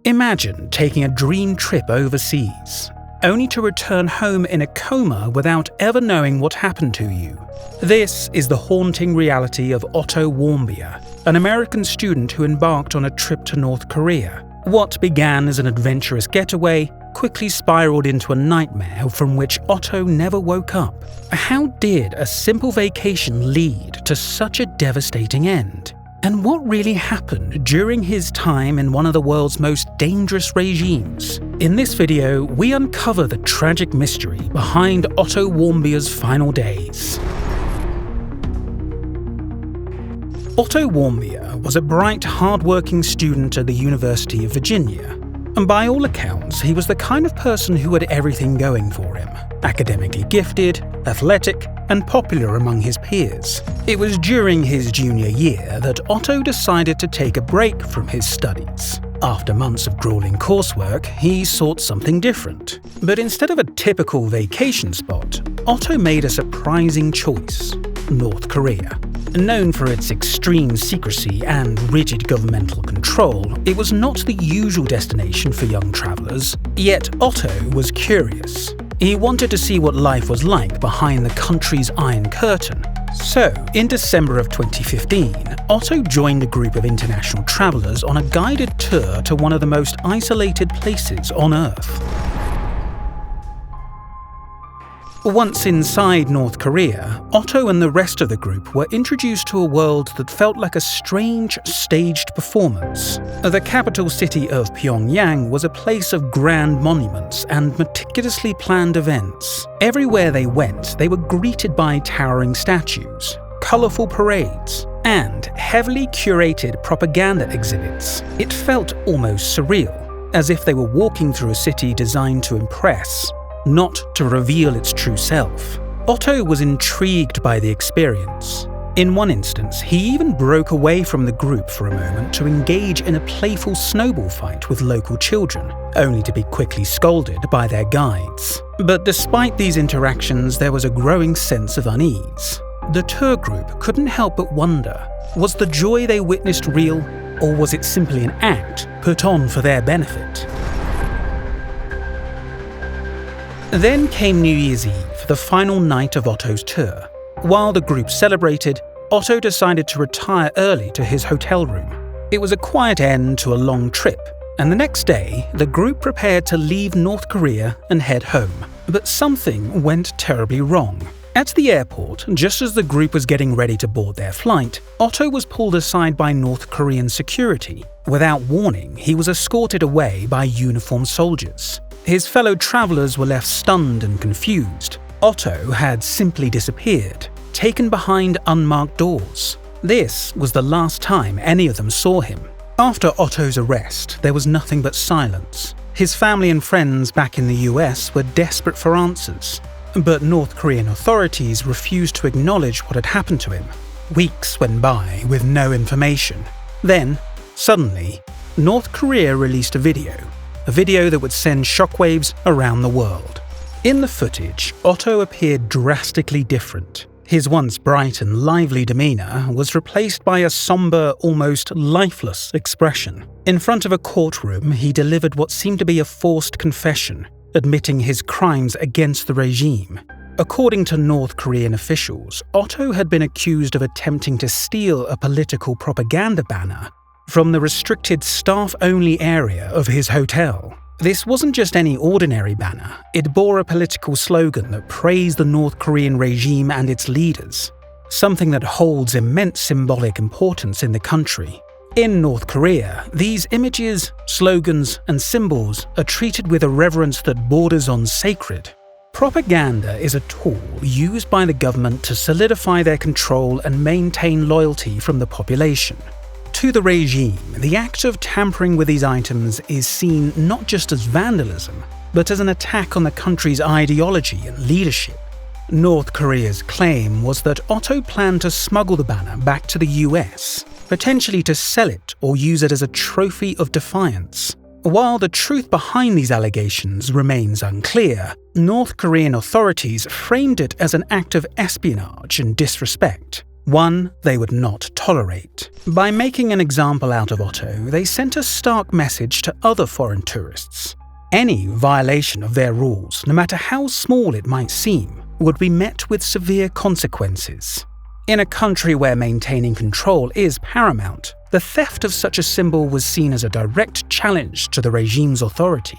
Imagine taking a dream trip overseas, only to return home in a coma without ever knowing what happened to you. This is the haunting reality of Otto Warmbier, an American student who embarked on a trip to North Korea. What began as an adventurous getaway quickly spiraled into a nightmare from which Otto never woke up. How did a simple vacation lead to such a devastating end? And what really happened during his time in one of the world's most dangerous regimes? In this video, we uncover the tragic mystery behind Otto Warmbier's final days. Otto Warmbier was a bright, hard-working student at the University of Virginia. And by all accounts, he was the kind of person who had everything going for him. Academically gifted, athletic, and popular among his peers. It was during his junior year that Otto decided to take a break from his studies. After months of grueling coursework, he sought something different. But instead of a typical vacation spot, Otto made a surprising choice: North Korea. Known for its extreme secrecy and rigid governmental control, it was not the usual destination for young travelers. Yet Otto was curious. He wanted to see what life was like behind the country's Iron Curtain. So, in December of 2015, Otto joined a group of international travelers on a guided tour to one of the most isolated places on Earth. Once inside North Korea, Otto and the rest of the group were introduced to a world that felt like a strange, staged performance. The capital city of Pyongyang was a place of grand monuments and meticulously planned events. Everywhere they went, they were greeted by towering statues, colourful parades, and heavily curated propaganda exhibits. It felt almost surreal, as if they were walking through a city designed to impress, not to reveal its true self. Otto was intrigued by the experience. In one instance, he even broke away from the group for a moment to engage in a playful snowball fight with local children, only to be quickly scolded by their guides. But despite these interactions, there was a growing sense of unease. The tour group couldn't help but wonder, was the joy they witnessed real, or was it simply an act put on for their benefit? Then came New Year's Eve, the final night of Otto's tour. While the group celebrated, Otto decided to retire early to his hotel room. It was a quiet end to a long trip, and the next day, the group prepared to leave North Korea and head home. But something went terribly wrong. At the airport, just as the group was getting ready to board their flight, Otto was pulled aside by North Korean security. Without warning, he was escorted away by uniformed soldiers. His fellow travelers were left stunned and confused. Otto had simply disappeared, taken behind unmarked doors. This was the last time any of them saw him. After Otto's arrest, there was nothing but silence. His family and friends back in the US were desperate for answers. But North Korean authorities refused to acknowledge what had happened to him. Weeks went by with no information. Then, suddenly, North Korea released a video that would send shockwaves around the world. In the footage, Otto appeared drastically different. His once bright and lively demeanor was replaced by a somber, almost lifeless expression. In front of a courtroom, he delivered what seemed to be a forced confession, admitting his crimes against the regime. According to North Korean officials, Otto had been accused of attempting to steal a political propaganda banner from the restricted staff-only area of his hotel. This wasn't just any ordinary banner. It bore a political slogan that praised the North Korean regime and its leaders, something that holds immense symbolic importance in the country. In North Korea, these images, slogans, and symbols are treated with a reverence that borders on sacred. Propaganda is a tool used by the government to solidify their control and maintain loyalty from the population. To the regime, the act of tampering with these items is seen not just as vandalism, but as an attack on the country's ideology and leadership. North Korea's claim was that Otto planned to smuggle the banner back to the US, potentially to sell it or use it as a trophy of defiance. While the truth behind these allegations remains unclear, North Korean authorities framed it as an act of espionage and disrespect. one they would not tolerate. By making an example out of Otto, they sent a stark message to other foreign tourists. Any violation of their rules, no matter how small it might seem, would be met with severe consequences. In a country where maintaining control is paramount, the theft of such a symbol was seen as a direct challenge to the regime's authority.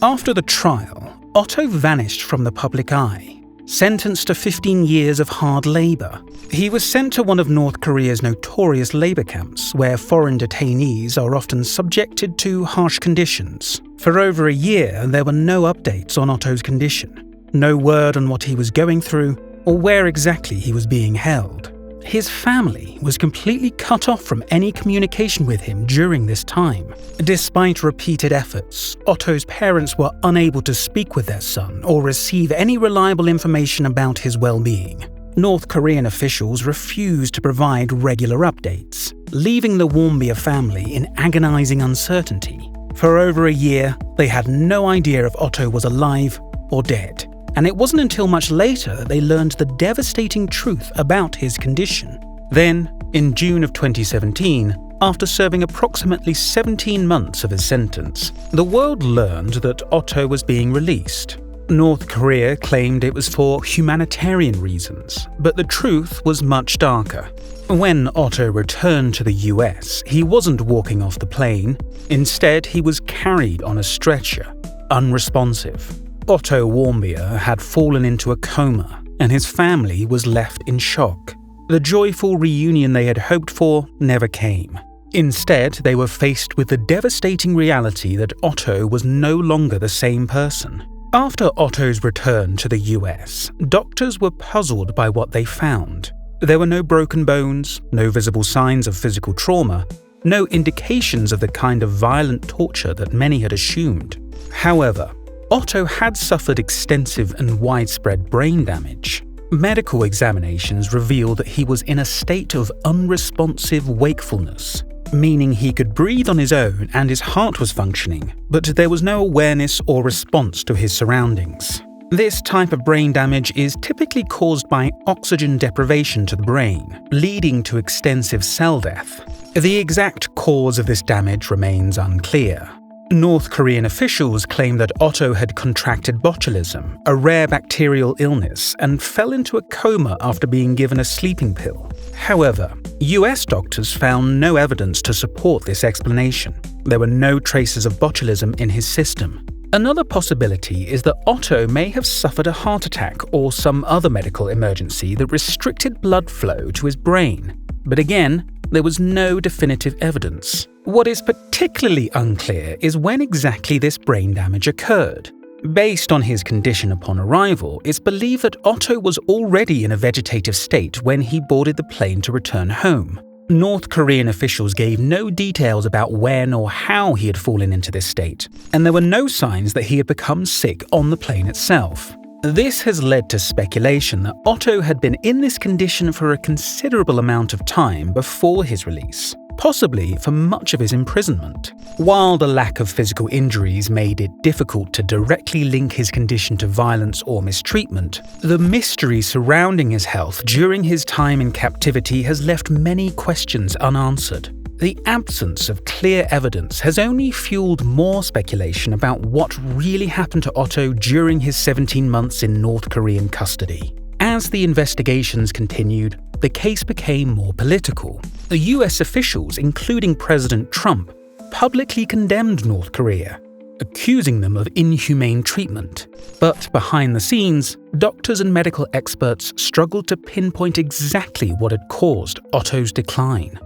After the trial, Otto vanished from the public eye. Sentenced to 15 years of hard labor, he was sent to one of North Korea's notorious labor camps, where foreign detainees are often subjected to harsh conditions. For over a year, there were no updates on Otto's condition, no word on what he was going through or where exactly he was being held. His family was completely cut off from any communication with him during this time. Despite repeated efforts, Otto's parents were unable to speak with their son or receive any reliable information about his well-being. North Korean officials refused to provide regular updates, leaving the Warmbier family in agonizing uncertainty. For over a year, they had no idea if Otto was alive or dead. And it wasn't until much later that they learned the devastating truth about his condition. Then, in June of 2017, after serving approximately 17 months of his sentence, the world learned that Otto was being released. North Korea claimed it was for humanitarian reasons, but the truth was much darker. When Otto returned to the US, he wasn't walking off the plane. Instead, he was carried on a stretcher, unresponsive. Otto Warmbier had fallen into a coma, and his family was left in shock. The joyful reunion they had hoped for never came. Instead, they were faced with the devastating reality that Otto was no longer the same person. After Otto's return to the US, doctors were puzzled by what they found. There were no broken bones, no visible signs of physical trauma, no indications of the kind of violent torture that many had assumed. However, Otto had suffered extensive and widespread brain damage. Medical examinations revealed that he was in a state of unresponsive wakefulness, meaning he could breathe on his own and his heart was functioning, but there was no awareness or response to his surroundings. This type of brain damage is typically caused by oxygen deprivation to the brain, leading to extensive cell death. The exact cause of this damage remains unclear. North Korean officials claim that Otto had contracted botulism, a rare bacterial illness, and fell into a coma after being given a sleeping pill. However, US doctors found no evidence to support this explanation. There were no traces of botulism in his system. Another possibility is that Otto may have suffered a heart attack or some other medical emergency that restricted blood flow to his brain. But again, there was no definitive evidence. What is particularly unclear is when exactly this brain damage occurred. Based on his condition upon arrival, it's believed that Otto was already in a vegetative state when he boarded the plane to return home. North Korean officials gave no details about when or how he had fallen into this state, and there were no signs that he had become sick on the plane itself. This has led to speculation that Otto had been in this condition for a considerable amount of time before his release, possibly for much of his imprisonment. While the lack of physical injuries made it difficult to directly link his condition to violence or mistreatment, the mystery surrounding his health during his time in captivity has left many questions unanswered. The absence of clear evidence has only fueled more speculation about what really happened to Otto during his 17 months in North Korean custody. As the investigations continued, the case became more political. The US officials, including President Trump, publicly condemned North Korea, accusing them of inhumane treatment. But behind the scenes, doctors and medical experts struggled to pinpoint exactly what had caused Otto's decline.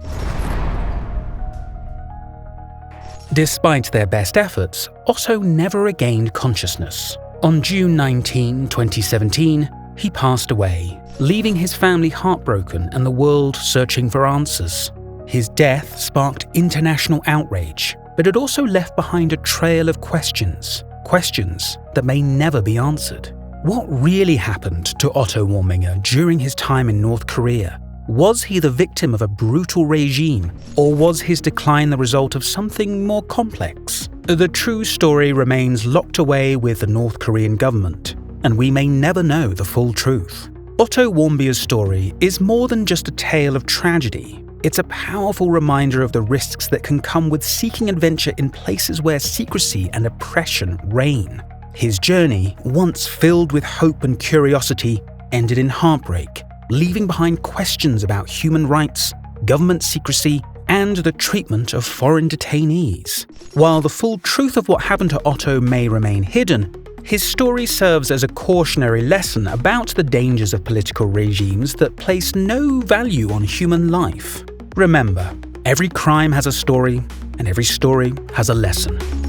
Despite their best efforts, Otto never regained consciousness. On June 19, 2017, he passed away, leaving his family heartbroken and the world searching for answers. His death sparked international outrage, but it also left behind a trail of questions that may never be answered. What really happened to Otto Warmbier during his time in North Korea? Was he the victim of a brutal regime, or was his decline the result of something more complex? The true story remains locked away with the North Korean government. and we may never know the full truth. Otto Warmbier's story is more than just a tale of tragedy. It's a powerful reminder of the risks that can come with seeking adventure in places where secrecy and oppression reign. His journey, once filled with hope and curiosity, ended in heartbreak, leaving behind questions about human rights, government secrecy, and the treatment of foreign detainees. While the full truth of what happened to Otto may remain hidden, his story serves as a cautionary lesson about the dangers of political regimes that place no value on human life. Remember, every crime has a story, and every story has a lesson.